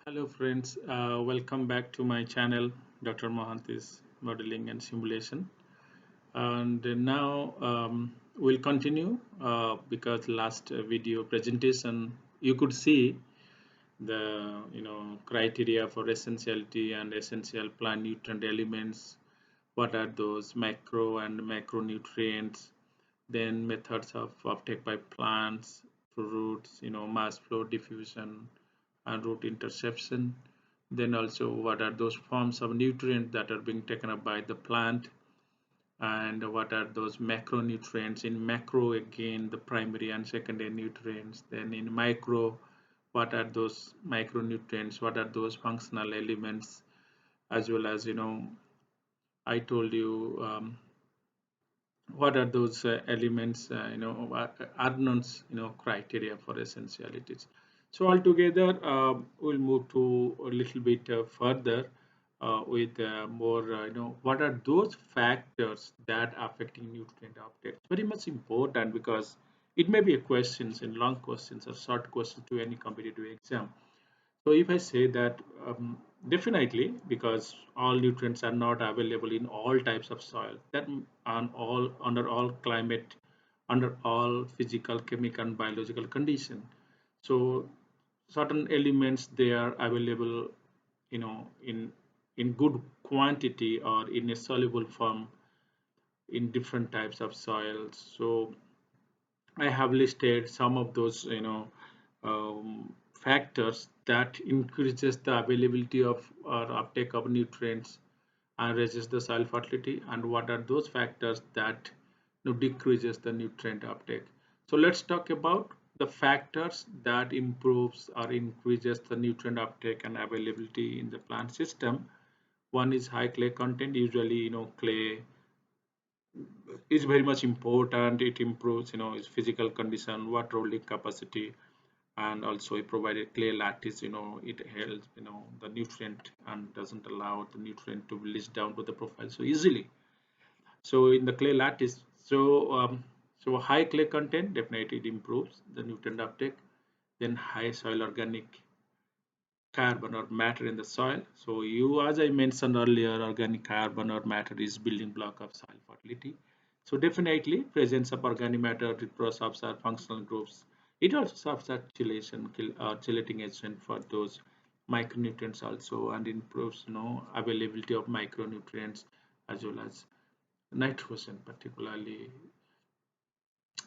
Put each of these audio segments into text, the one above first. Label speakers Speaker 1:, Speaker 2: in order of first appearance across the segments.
Speaker 1: Hello friends, welcome back to my channel Dr. Mohanty's Modeling and Simulation. And now we'll continue because last video presentation you could see the criteria for essentiality and essential plant nutrient elements. What are those macro and macronutrients? Then methods of uptake by plants, roots, mass flow diffusion and root interception. Then also what are those forms of nutrients that are being taken up by the plant, and what are those macronutrients. In macro, again, the primary and secondary nutrients. Then in micro, what are those micronutrients, what are those functional elements, as well as I told you what are those elements, Arnold's criteria for essentialities. So altogether, we'll move to a little bit further with more, what are those factors that affecting nutrient uptake. It's very much important because it may be a questions in long questions or short questions to any competitive exam. So if I say that, definitely, because all nutrients are not available in all types of soil, that on all under all climate, under all physical, chemical, and biological condition. So certain elements they are available, in good quantity or in a soluble form in different types of soils. So I have listed some of those, factors that increases the availability of or uptake of nutrients and raises the soil fertility, and what are those factors that decreases the nutrient uptake. So let's talk about the factors that improves or increases the nutrient uptake and availability in the plant system. One is high clay content. Usually, clay is very much important. It improves, its physical condition, water holding capacity, and also it provided clay lattice. It helps, the nutrient and doesn't allow the nutrient to leach down to the profile so easily. So in the clay lattice, so high clay content definitely it improves the nutrient uptake. Then high soil organic carbon or matter in the soil. So you, as I mentioned earlier, organic carbon or matter is building block of soil fertility. So definitely presence of organic matter retrosorbs are functional groups. It also serves as chelation, chelating agent for those micronutrients also, and improves availability of micronutrients as well as nitrogen particularly.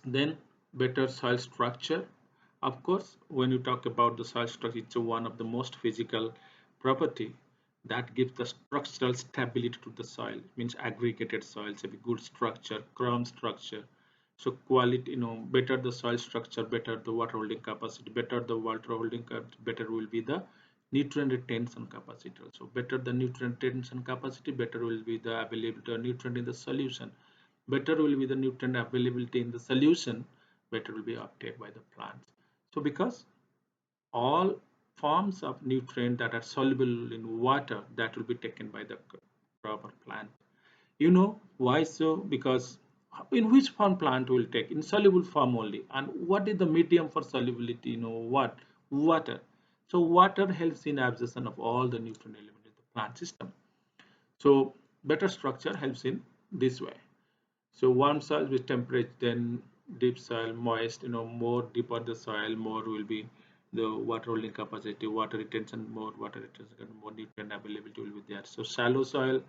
Speaker 1: Then better soil structure. Of course, when you talk about the soil structure, it's one of the most physical property that gives the structural stability to the soil. It means aggregated soils have a good structure, crumb structure. So quality, better the soil structure, better the water holding capacity, better the water holding capacity, better will be the nutrient retention capacity. Also, better the nutrient retention capacity, better will be the availability of nutrient in the solution. Better will be the nutrient availability in the solution, better will be uptake by the plants. So because all forms of nutrient that are soluble in water, that will be taken by the proper plant. Why so? Because in which form plant will take? In soluble form only. And what is the medium for solubility? What? Water. So water helps in absorption of all the nutrient elements in the plant system. So better structure helps in this way. So warm soil with temperature, then deep soil, moist, more deeper the soil, more will be the water holding capacity, water retention, more water retention, more nutrient availability will be there. So shallow soil,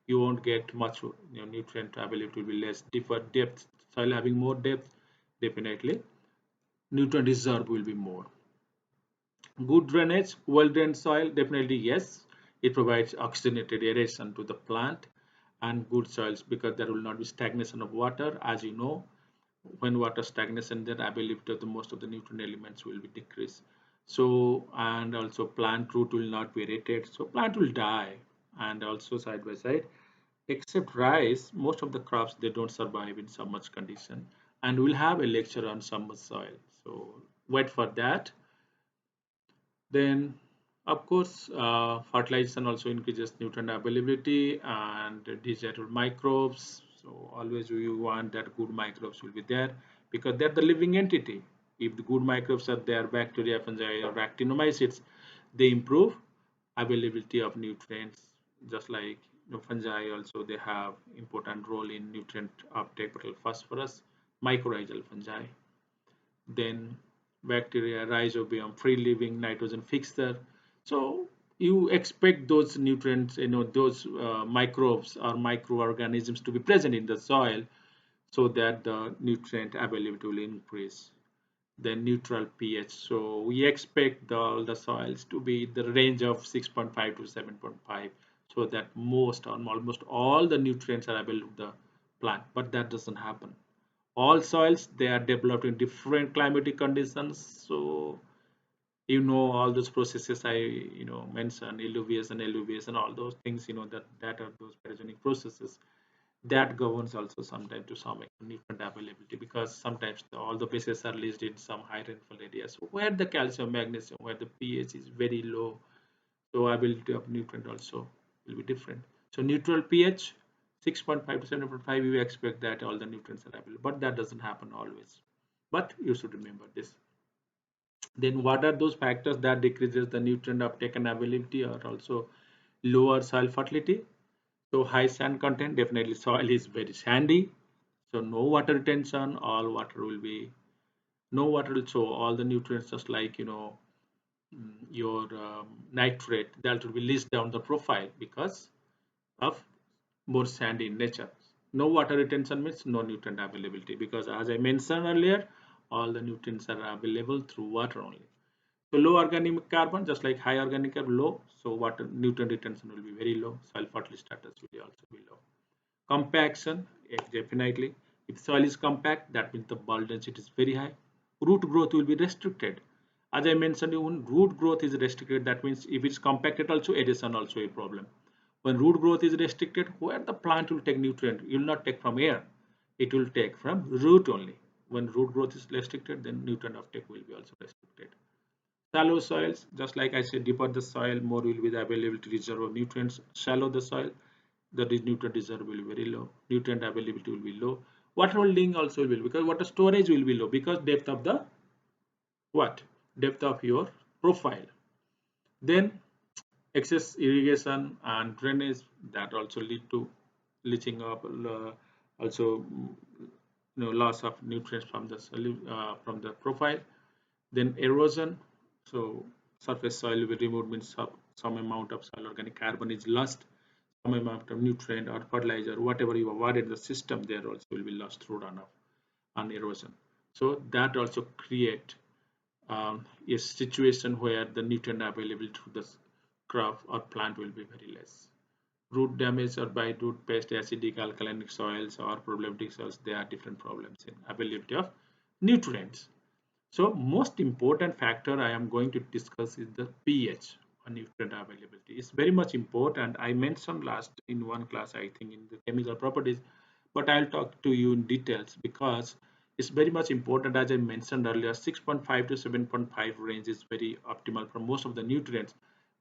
Speaker 1: you won't get much, nutrient availability will be less. Deeper depth, soil having more depth, definitely nutrient reserve will be more. Good drainage, well drained soil, definitely yes. It provides oxygenated aeration to the plant, and good soils because there will not be stagnation of water. As you know, when water stagnation, then availability of the most of the nutrient elements will be decreased. So, and also plant root will not be rated, so plant will die. And also side by side, except rice, most of the crops they don't survive in so much condition. And we'll have a lecture on summer soil, so wait for that. Then, of course, fertilization also increases nutrient availability and desirable microbes. So always we want that good microbes will be there because they're the living entity. If the good microbes are there, bacteria, fungi, or actinomycetes, They improve availability of nutrients, just like fungi also they have important role in nutrient uptake. Phosphorus, mycorrhizal fungi, then bacteria, rhizobium, free living nitrogen fixer. So you expect those nutrients, those microbes or microorganisms to be present in the soil so that the nutrient availability will increase. Then neutral pH. So we expect all the soils to be the range of 6.5 to 7.5 so that most or almost all the nutrients are available to the plant, but that doesn't happen. All soils they are developed in different climatic conditions, so all those processes I mentioned, alluviation, all those things, that are those pathogenic processes that governs also sometimes to some nutrient availability, because sometimes all the bases are listed in some high rainfall areas where the calcium, magnesium, where the pH is very low, so availability of nutrient also will be different. So neutral pH 6.5 to 7.5, you expect that all the nutrients are available, but that doesn't happen always. But you should remember this. Then what are those factors that decreases the nutrient uptake and availability, or also lower soil fertility? So high sand content, definitely soil is very sandy. So no water retention, all water will be no water will show all the nutrients, just like your nitrate that will be leached down the profile because of more sandy in nature. No water retention means no nutrient availability, because as I mentioned earlier, all the nutrients are available through water only. So low organic carbon, just like high organic carbon, low. So water nutrient retention will be very low. Soil fertility status will also be low. Compaction, yes, definitely. If soil is compact, that means the bulk density is very high. Root growth will be restricted. As I mentioned, when root growth is restricted, that means if it's compacted also, adhesion also a problem. When root growth is restricted, where the plant will take nutrient, it will not take from air. It will take from root only. When root growth is restricted, then nutrient uptake will be also restricted. Shallow soils, just like I said, deeper the soil, more will be the availability reserve of nutrients. Shallow the soil, the nutrient reserve will be very low. Nutrient availability will be low. Water holding also will be, because water storage will be low, because depth of the what? Depth of your profile. Then excess irrigation and drainage, that also lead to leaching of also loss of nutrients from the profile. Then erosion, so surface soil will be removed, means some amount of soil organic carbon is lost, some amount of nutrient or fertilizer, whatever you have added in the system, there also will be lost through runoff and erosion. So that also create a situation where the nutrient available to the crop or plant will be very less. Root damage or by root pest, acidic, alkalinic soils or problematic soils, there are different problems in availability of nutrients. So most important factor I am going to discuss is the pH or nutrient availability. It's very much important. I mentioned last in one class, I think, in the chemical properties, but I'll talk to you in details because it's very much important. As I mentioned earlier, 6.5 to 7.5 range is very optimal for most of the nutrients.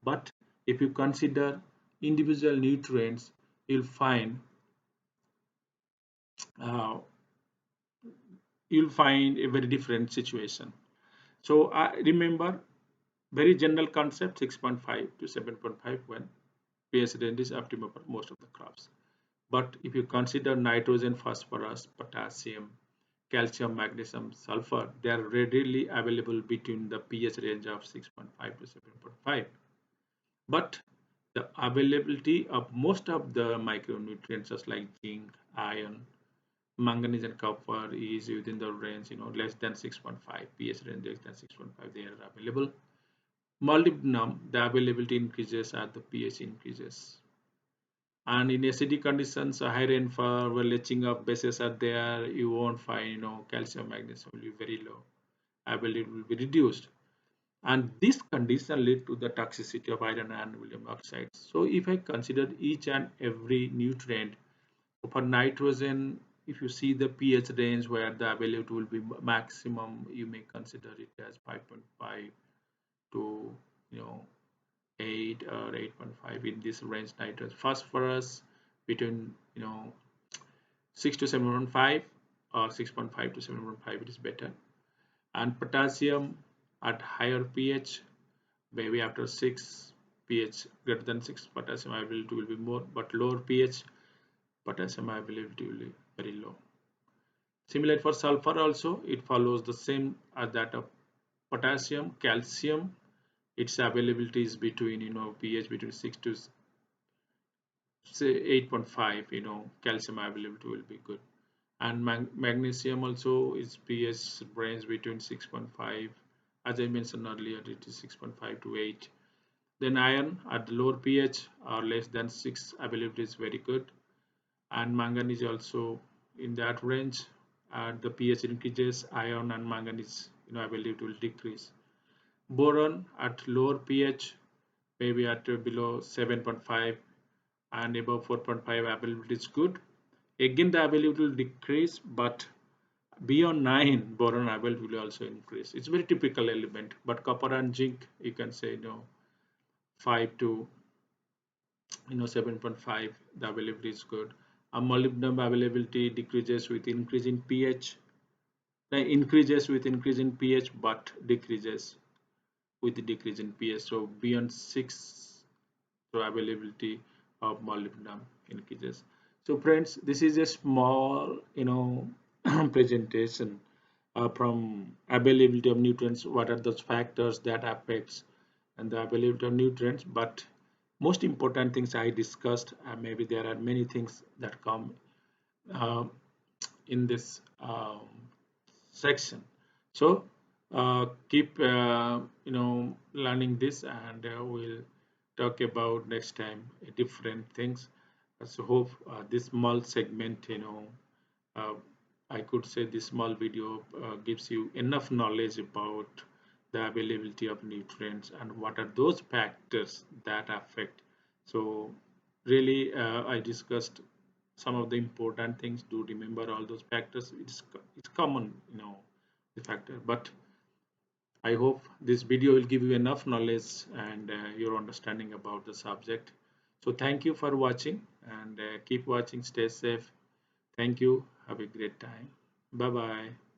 Speaker 1: But if you consider individual nutrients, uh, you'll find a very different situation. So I remember very general concept 6.5 to 7.5 when pH range is optimal for most of the crops. But if you consider nitrogen, phosphorus, potassium, calcium, magnesium, sulfur, they are readily available between the pH range of 6.5 to 7.5. But the availability of most of the micronutrients, just like zinc, iron, manganese, and copper, is within the range, less than 6.5, pH range less than 6.5, they are available. Molybdenum, the availability increases as the pH increases. And in acidic conditions, high rainfall, where leaching of bases are there, you won't find, calcium, magnesium will be very low. Availability will be reduced. And this condition lead to the toxicity of iron and aluminum oxide. So if I consider each and every nutrient, for nitrogen, if you see the pH range where the availability will be maximum, you may consider it as 5.5 to 8 or 8.5 in this range. Nitrogen, phosphorus between 6 to 7.5 or 6.5 to 7.5, it is better. And potassium at higher pH Maybe after 6 pH greater than 6, potassium availability will be more, but lower pH, potassium availability will be very low. Similar for sulfur also, it follows the same as that of potassium. Calcium, its availability is between, pH between 6 to say 8.5, calcium availability will be good. And magnesium also is pH range between 6.5, as I mentioned earlier, it is 6.5 to 8. Then iron at the lower pH or less than 6 availability is very good, and manganese also in that range. The pH increases, iron and manganese availability will decrease. Boron at lower pH, maybe at below 7.5 and above 4.5 availability is good. Again the availability will decrease, but beyond 9 boron availability will also increase. It's very typical element, but copper and zinc you can say 5 to 7.5 the availability is good. Molybdenum availability decreases with increase in pH, increases with increase in pH but decreases with the decrease in pH. So beyond 6, so availability of molybdenum increases. So friends, this is a small presentation from availability of nutrients, what are those factors that affects and the availability of nutrients. But most important things I discussed, maybe there are many things that come uh, in this section. So keep learning this, and we'll talk about next time different things. So hope this small segment, uh, I could say this small video gives you enough knowledge about the availability of nutrients and what are those factors that affect. So really, I discussed some of the important things. Do remember all those factors. It's common, the factor. But I hope this video will give you enough knowledge and your understanding about the subject. So thank you for watching, and keep watching. Stay safe. Thank you. Have a great time. Bye bye.